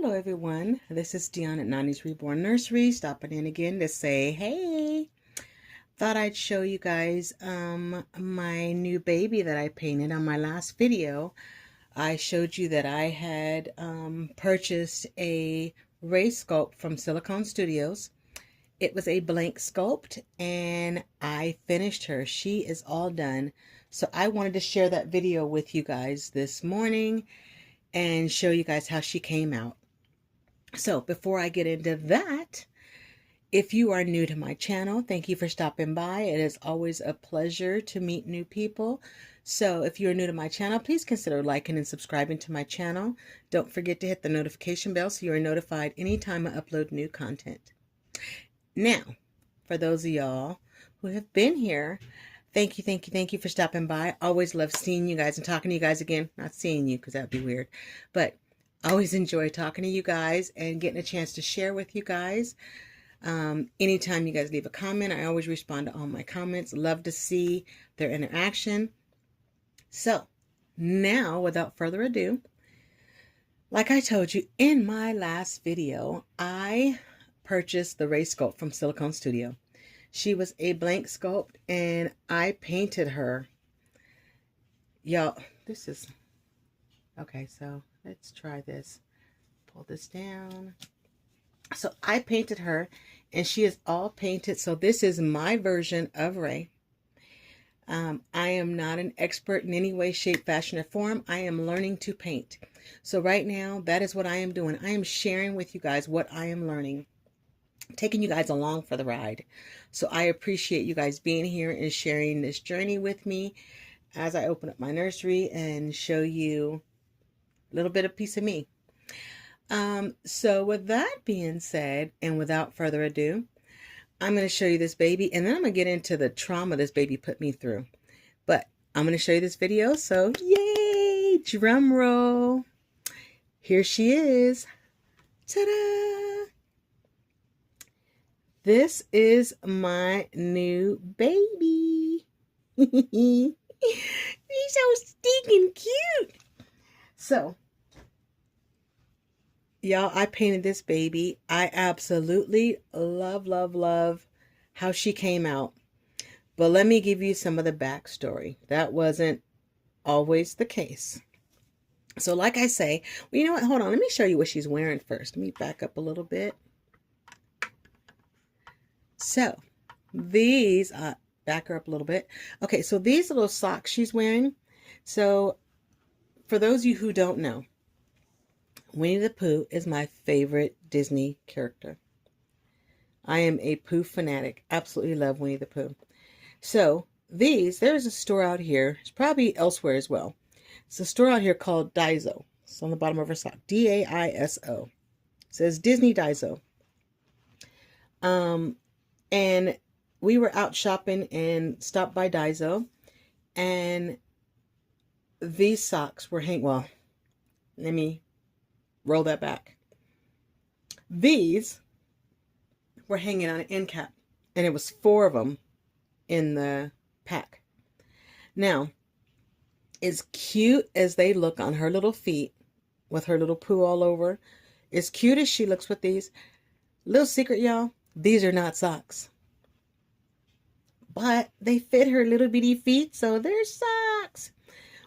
Hello everyone, this is Dion at Nani's Reborn Nursery, stopping in again to say hey. Thought I'd show you guys my new baby that I painted. On my last video I showed you that I had purchased a Ray sculpt from Silicone Studios. It was a blank sculpt and I finished her. She is all done. So I wanted to share that video with you guys this morning and show you guys how she came out. So before I get into that, if you are new to my channel, thank you for stopping by. It is always a pleasure to meet new people. So if you're new to my channel, please consider liking and subscribing to my channel. Don't forget to hit the notification bell so you are notified anytime I upload new content. Now, for those of y'all who have been here, thank you for stopping by. Always love seeing you guys and talking to you guys again. Not seeing you because that'd be weird, but I always enjoy talking to you guys and getting a chance to share with you guys. Anytime you guys leave a comment, I always respond to all my comments. Love to see their interaction. So now, without further ado, like I told you in my last video, I purchased the Ray sculpt from Silicone Studio. She was a blank sculpt and I painted her. Y'all, this is okay, so let's try this. Pull this down. So I painted her and she is all painted. So this is my version of Ray. I am not an expert in any way, shape, fashion, or form. I am learning to paint. So right now, that is what I am doing. I am sharing with you guys what I am learning, taking you guys along for the ride. So I appreciate you guys being here and sharing this journey with me as I open up my nursery and show you a little bit of piece of me. So with that being said, and without further ado, I'm going to show you this baby, and then I'm going to get into the trauma this baby put me through. But I'm going to show you this video, so yay! Drum roll. Here she is. Ta-da! This is my new baby. He's so stinking cute. So, y'all, I painted this baby. I absolutely love how she came out. But let me give you some of the backstory. That wasn't always the case. So like I say, well, you know what? Hold on. Let me show you what she's wearing first. Let me back up a little bit. So these, back her up a little bit. Okay, so these little socks she's wearing. So for those of you who don't know, Winnie the Pooh is my favorite Disney character. I am a Pooh fanatic. Absolutely love Winnie the Pooh. So there's a store out here. It's probably elsewhere as well. It's a store out here called Daiso. It's on the bottom of her sock. D-A-I-S-O. It says Disney Daiso. And we were out shopping and stopped by Daiso. And these socks were well, let me roll that back. These were hanging on an end cap, and it was 4 of them in the pack. Now, as cute as they look on her little feet with her little Pooh all over, as cute as she looks with these, little secret, y'all, these are not socks. But they fit her little bitty feet, so they're socks.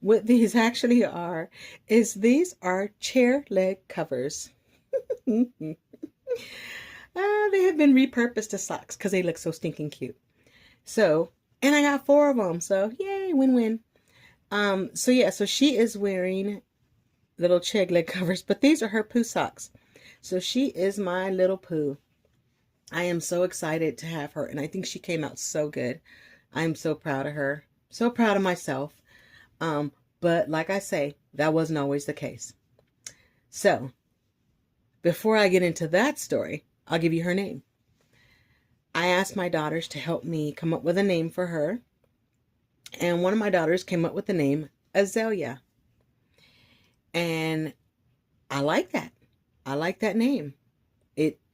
What these actually are is these are chair leg covers. They have been repurposed as socks because they look so stinking cute. So, and I got 4 of them, so yay, win-win. So yeah, so she is wearing little chair leg covers, but these are her Pooh socks. So she is my little Pooh. I am so excited to have her, and I think she came out so good. I'm so proud of her. So proud of myself. But like I say, that wasn't always the case. So, before I get into that story, I'll give you her name. I asked my daughters to help me come up with a name for her. And one of my daughters came up with the name Azalea. And I like that. I like that name.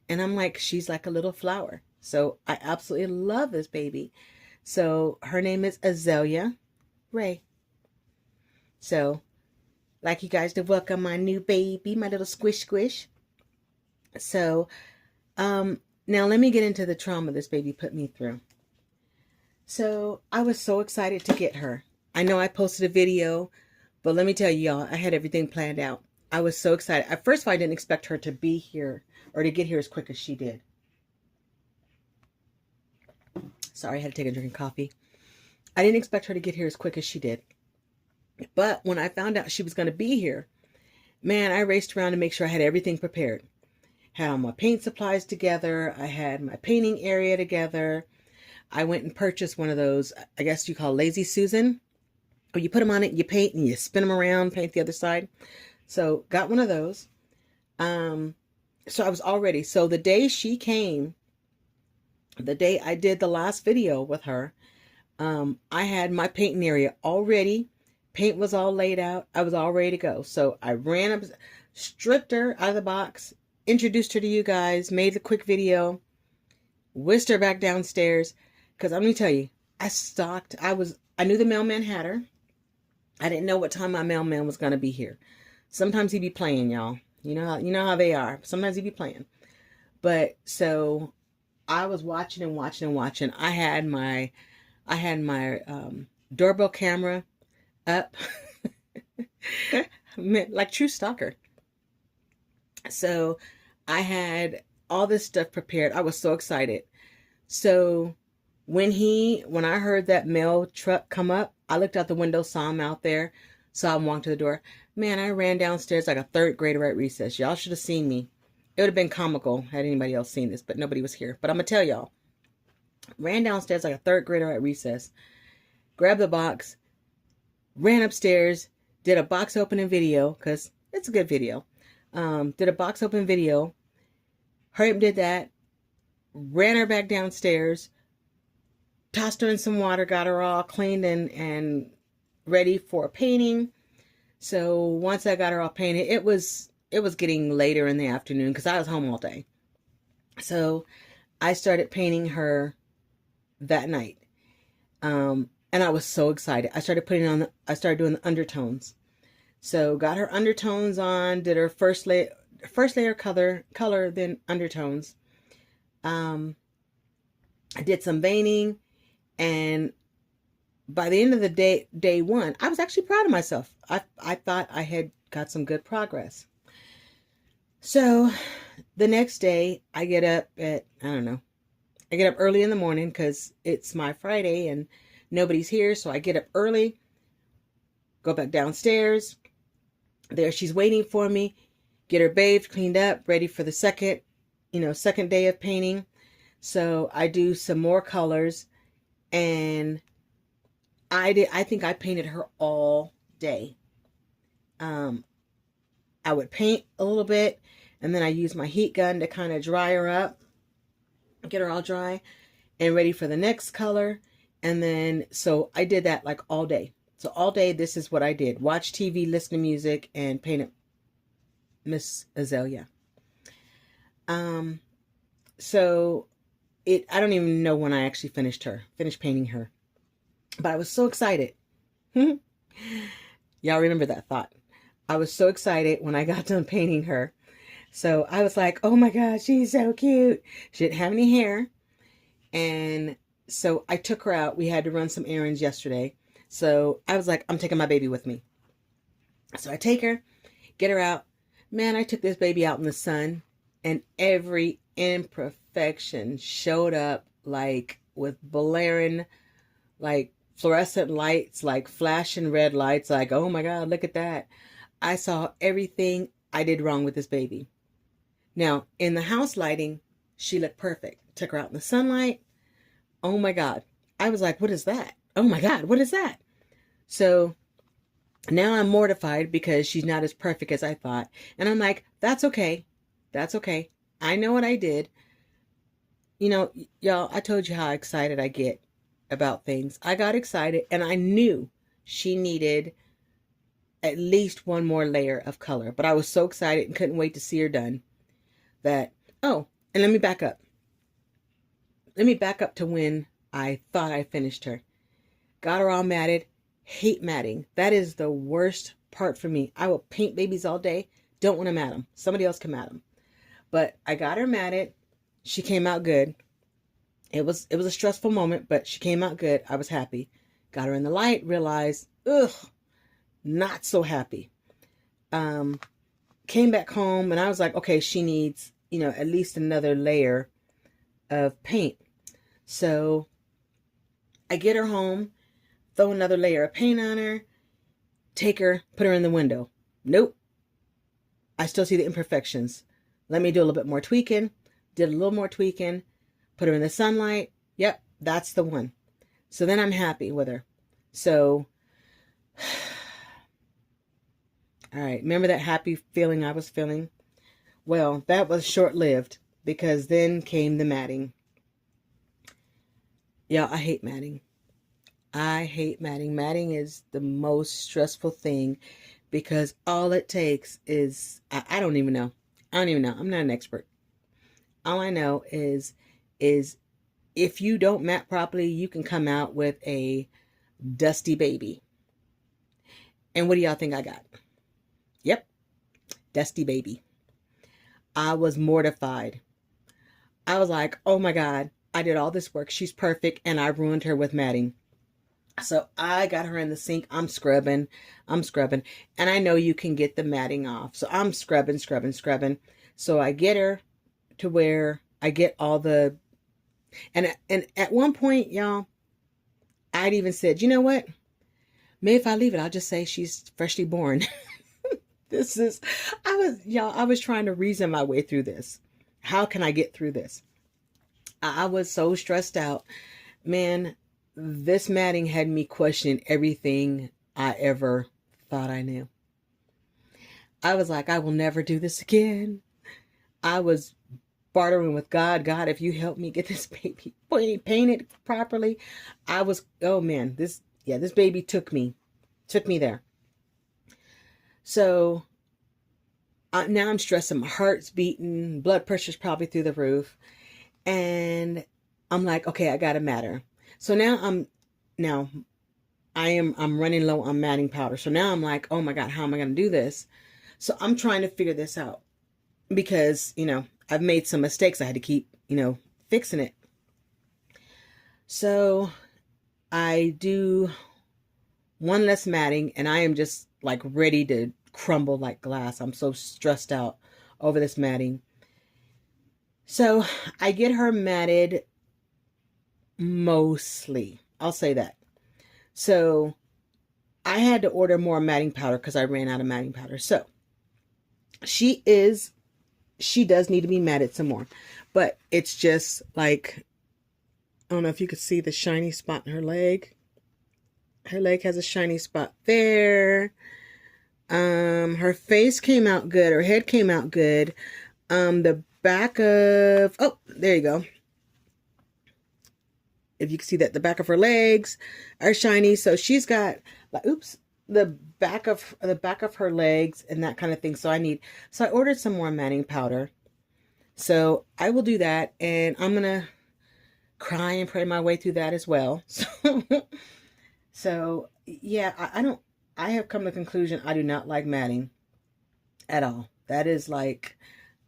And I'm like, she's like a little flower. So I absolutely love this baby. So her name is Azalea Ray. So, like you guys to welcome my new baby, my little squish squish. So, now let me get into the trauma this baby put me through. So I was so excited to get her. I know I posted a video, but let me tell you, y'all, I had everything planned out. I was so excited. At first of all, I didn't expect her to be here or to get here as quick as she did. Sorry, I had to take a drink of coffee. I didn't expect her to get here as quick as she did. But when I found out she was going to be here, man, I raced around to make sure I had everything prepared. Had all my paint supplies together. I had my painting area together. I went and purchased one of those, I guess you call Lazy Susan. Or you put them on it, you paint, and you spin them around, paint the other side. So got one of those. So I was all ready. So the day she came, the day I did the last video with her, I had my painting area all ready. Paint was all laid out. I was all ready to go. So I ran up, stripped her out of the box, introduced her to you guys, made the quick video, whisked her back downstairs. Because I'm going to tell you, I knew the mailman had her. I didn't know what time my mailman was going to be here. Sometimes he'd be playing, y'all. You know how they are. Sometimes he'd be playing. But so I was watching and watching and watching. I had my doorbell camera up, like true stalker. So I had all this stuff prepared. I was so excited. So when I heard that mail truck come up, I looked out the window, saw him out there, saw him walk to the door. Man, I ran downstairs like a third grader at recess. Y'all should have seen me. It would have been comical had anybody else seen this, but nobody was here. But I'm going to tell y'all. Ran downstairs like a third grader at recess, grabbed the box, ran upstairs, did a box opening video, because it's a good video. Did a box open video, hurried up and did that, ran her back downstairs, tossed her in some water, got her all cleaned and ready for painting. So once I got her all painted, it was getting later in the afternoon because I was home all day. So I started painting her that night. And I was so excited. I started doing the undertones. So got her undertones on, did her first layer color, then undertones. I did some veining, and by the end of the day one, I was actually proud of myself. I thought I had got some good progress. So the next day I get up at, I get up early in the morning because it's my Friday and nobody's here. So I get up early, go back downstairs. There she's waiting for me, get her bathed, cleaned up, ready for the second day of painting. So I do some more colors, and I think I painted her all day. I would paint a little bit, and then I use my heat gun to kind of dry her up, get her all dry and ready for the next color. And then, so I did that like all day. So all day, this is what I did. Watch TV, listen to music, and painted Miss Azalea. So I don't even know when I actually finished painting her. But I was so excited. Y'all remember that thought. I was so excited when I got done painting her. So I was like, oh my God, she's so cute. She didn't have any hair. And so I took her out. We had to run some errands yesterday. So I was like, I'm taking my baby with me. So I take her, get her out. Man, I took this baby out in the sun, and every imperfection showed up, like with blaring, like fluorescent lights, like flashing red lights, like, oh my God, look at that. I saw everything I did wrong with this baby. Now, in the house lighting, she looked perfect. Took her out in the sunlight. Oh my God. I was like, what is that? Oh my God, what is that? So now I'm mortified because she's not as perfect as I thought. And I'm like, that's okay. That's okay. I know what I did. Y'all, I told you how excited I get about things. I got excited, and I knew she needed at least one more layer of color. But I was so excited and couldn't wait to see her done and let me back up. Let me back up to when I thought I finished her. Got her all matted. Hate matting. That is the worst part for me. I will paint babies all day. Don't want to mat them. Somebody else can mat them. But I got her matted. She came out good. It was a stressful moment, but she came out good. I was happy. Got her in the light, realized, ugh, not so happy. Um, Came back home and I was like, okay, she needs, at least another layer of paint. So I get her home, throw another layer of paint on her, take her, put her in the window. Nope. I still see the imperfections. Let me do a little bit more tweaking. Did a little more tweaking. Put her in the sunlight. Yep, that's the one. So then I'm happy with her. So, all right. Remember that happy feeling I was feeling? Well, that was short-lived because then came the matting. Yeah, I hate matting. I hate matting. Matting is the most stressful thing because all it takes is, I don't even know. I don't even know. I'm not an expert. All I know is if you don't mat properly, you can come out with a dusty baby. And what do y'all think I got? Yep, dusty baby. I was mortified. I was like, oh my God, I did all this work. She's perfect. And I ruined her with matting. So I got her in the sink. I'm scrubbing. And I know you can get the matting off. So I'm scrubbing. So I get her to where I get all the, and at one point, y'all, I'd even said, you know what? Maybe if I leave it, I'll just say she's freshly born. I was trying to reason my way through this. How can I get through this? I was so stressed out. Man, this matting had me questioning everything I ever thought I knew. I was like, I will never do this again. I was bartering with God. God, if you help me get this baby painted properly. Oh man, this baby took me there. So now I'm stressing. My heart's beating. Blood pressure's probably through the roof. And I'm like, okay, I got to mat her. So now I'm running low on matting powder. So now I'm like, oh my God, how am I going to do this? So I'm trying to figure this out because, I've made some mistakes. I had to keep, fixing it. So I do one less matting and I am just like ready to crumble like glass. I'm so stressed out over this matting. So I get her matted mostly. I'll say that. So I had to order more matting powder because I ran out of matting powder. So she does need to be matted some more. But it's just like, I don't know if you could see the shiny spot in her leg. Her leg has a shiny spot there. Her face came out good. Her head came out good. The back of, oh, there you go. If you can see that, the back of her legs are shiny. So she's got, like, oops, the back of her legs and that kind of thing. So I ordered some more matting powder. So I will do that, and I'm gonna cry and pray my way through that as well. So yeah, I have come to the conclusion I do not like matting at all. That is like,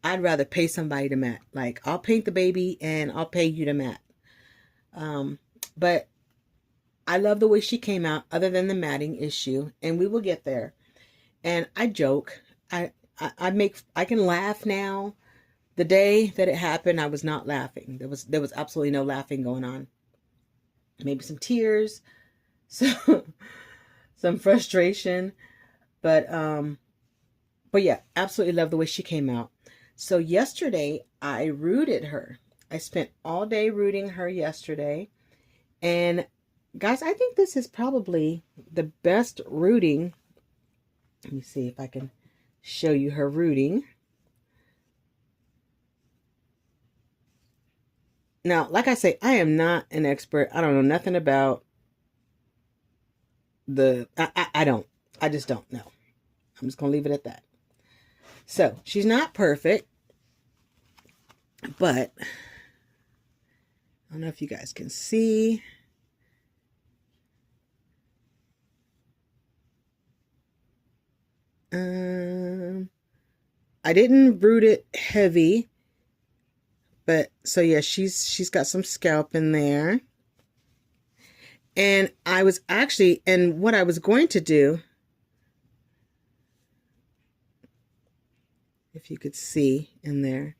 I'd rather pay somebody to mat. Like, I'll paint the baby and I'll pay you to mat. But I love the way she came out, other than the matting issue, and we will get there. And I joke, I can laugh now. The day that it happened, I was not laughing. There was absolutely no laughing going on. Maybe some tears, some frustration, but yeah, absolutely love the way she came out. So yesterday I rooted her. I spent all day rooting her yesterday. And guys, I think this is probably the best rooting. Let me see if I can show you her rooting. Now, like I say, I am not an expert. I don't know nothing about I just don't know. I'm just going to leave it at that. So, she's not perfect, but I don't know if you guys can see. I didn't root it heavy But so yeah, she's got some scalp in there. And I was actually, and what I was going to do, if you could see in there,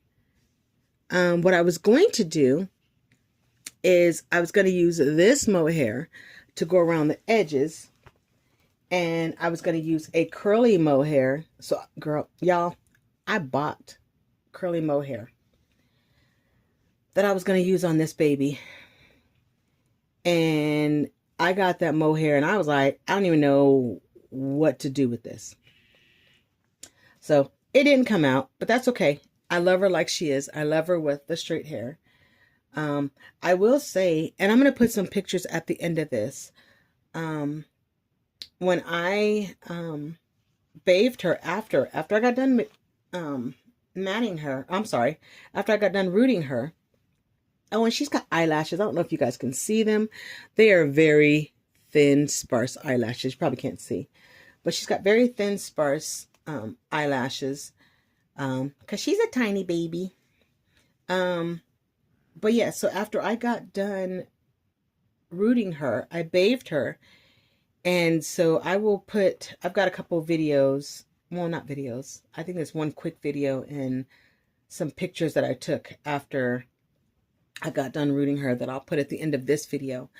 what I was going to do is I was going to use this mohair to go around the edges, and I was going to use a curly mohair. So girl, y'all, I bought curly mohair that I was going to use on this baby. And I got that mohair and I was like, I don't even know what to do with this. So it didn't come out, but that's okay. I love her like she is. I love her with the straight hair. I will say, and I'm going to put some pictures at the end of this. When I bathed her after I got done matting her, I'm sorry, after I got done rooting her. Oh, and she's got eyelashes. I don't know if you guys can see them. They are very thin, sparse eyelashes. You probably can't see. But she's got very thin, sparse eyelashes. Because she's a tiny baby. But yeah, so after I got done rooting her, I bathed her. And so I will put, I've got a couple videos. Well, not videos. I think there's one quick video and some pictures that I took after I got done rooting her that I'll put at the end of this video.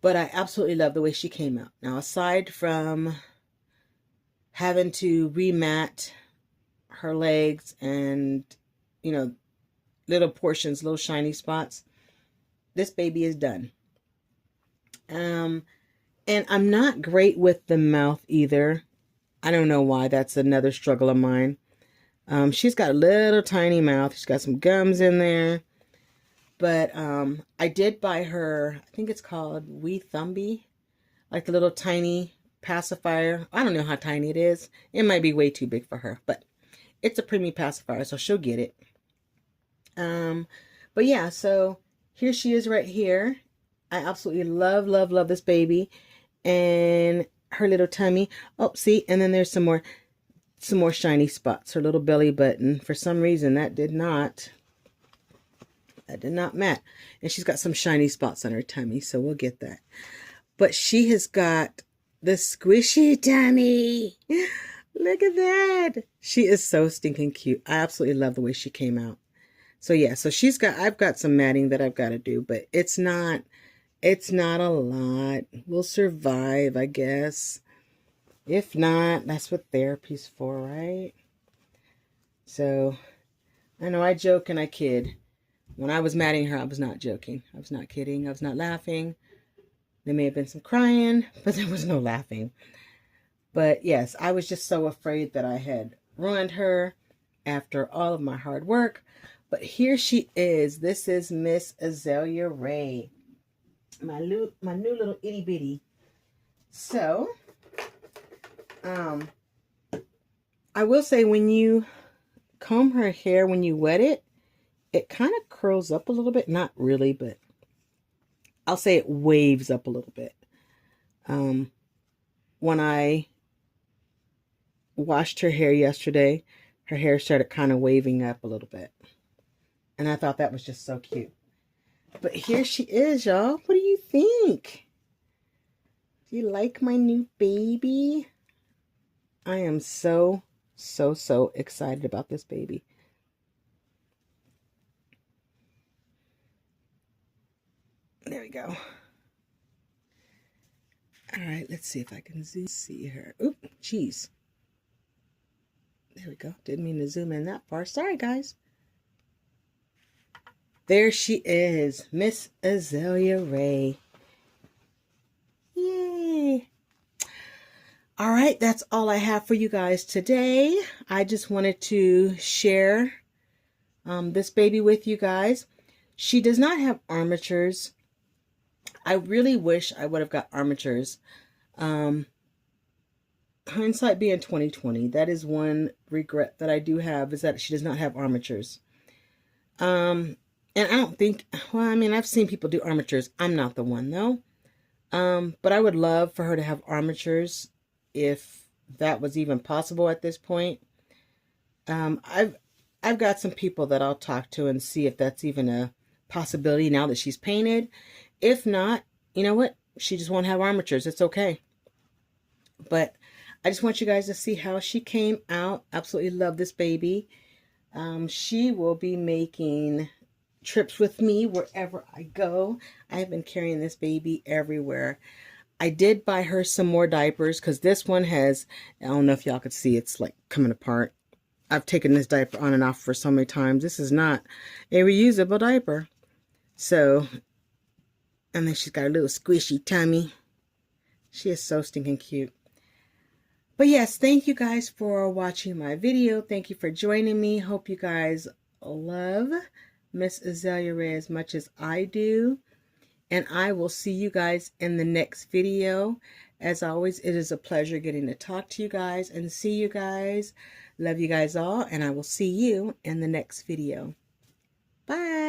But I absolutely love the way she came out. Now, aside from having to remat her legs and, you know, little portions, little shiny spots, this baby is done. And I'm not great with the mouth either. I don't know why. That's another struggle of mine. She's got a little tiny mouth. She's got some gums in there. But I did buy her, I think it's called Wee Thumby, like the little tiny pacifier. I don't know how tiny it is. It might be way too big for her, but it's a preemie pacifier, so she'll get it. But yeah, so here she is right here. I absolutely love, love, love this baby. And her little tummy. Oh, see, and then there's some more shiny spots. Her little belly button. For some reason, that did not matte. And she's got some shiny spots on her tummy, so we'll get that. But she has got the squishy tummy. Look at that. She is so stinking cute. I absolutely love the way she came out. So yeah, so I've got some matting that I've got to do, but it's not a lot. We'll survive, I guess. If not, that's what therapy's for, right? So, I know I joke and I kid. When I was matting her, I was not joking. I was not kidding. I was not laughing. There may have been some crying, but there was no laughing. But yes, I was just so afraid that I had ruined her after all of my hard work. But here she is. This is Miss Azalea Ray. My new little itty bitty. So, I will say when you comb her hair, when you wet it, it kind of curls up a little bit. Not really, but I'll say it waves up a little bit. When I washed her hair yesterday, her hair started kind of waving up a little bit. And I thought that was just so cute. But here she is, y'all. What do you think? Do you like my new baby? I am so, so, so excited about this baby. There we go. All right, let's see if I can see her. Oop, jeez. There we go. Didn't mean to zoom in that far. Sorry, guys. There she is, Miss Azalea Ray. Yay. All right, that's all I have for you guys today. I just wanted to share this baby with you guys. She does not have armatures. I really wish I would have got armatures. Hindsight being 2020, that is one regret that I do have, is that she does not have armatures. And I don't think, well, I mean, I've seen people do armatures. I'm not the one, though. But I would love for her to have armatures if that was even possible at this point. I've got some people that I'll talk to and see if that's even a possibility now that she's painted. If not, you know what? She just won't have armatures. It's okay. But I just want you guys to see how she came out. Absolutely love this baby. She will be making trips with me wherever I go. I've been carrying this baby everywhere. I did buy her some more diapers because this one has, I don't know if y'all could see, it's like coming apart. I've taken this diaper on and off for so many times. This is not a reusable diaper. So, and then she's got a little squishy tummy. She is so stinking cute. But yes, thank you guys for watching my video. Thank you for joining me. Hope you guys love Miss Azalea Ray as much as I do. And I will see you guys in the next video. As always, it is a pleasure getting to talk to you guys and see you guys. Love you guys all, and I will see you in the next video. Bye.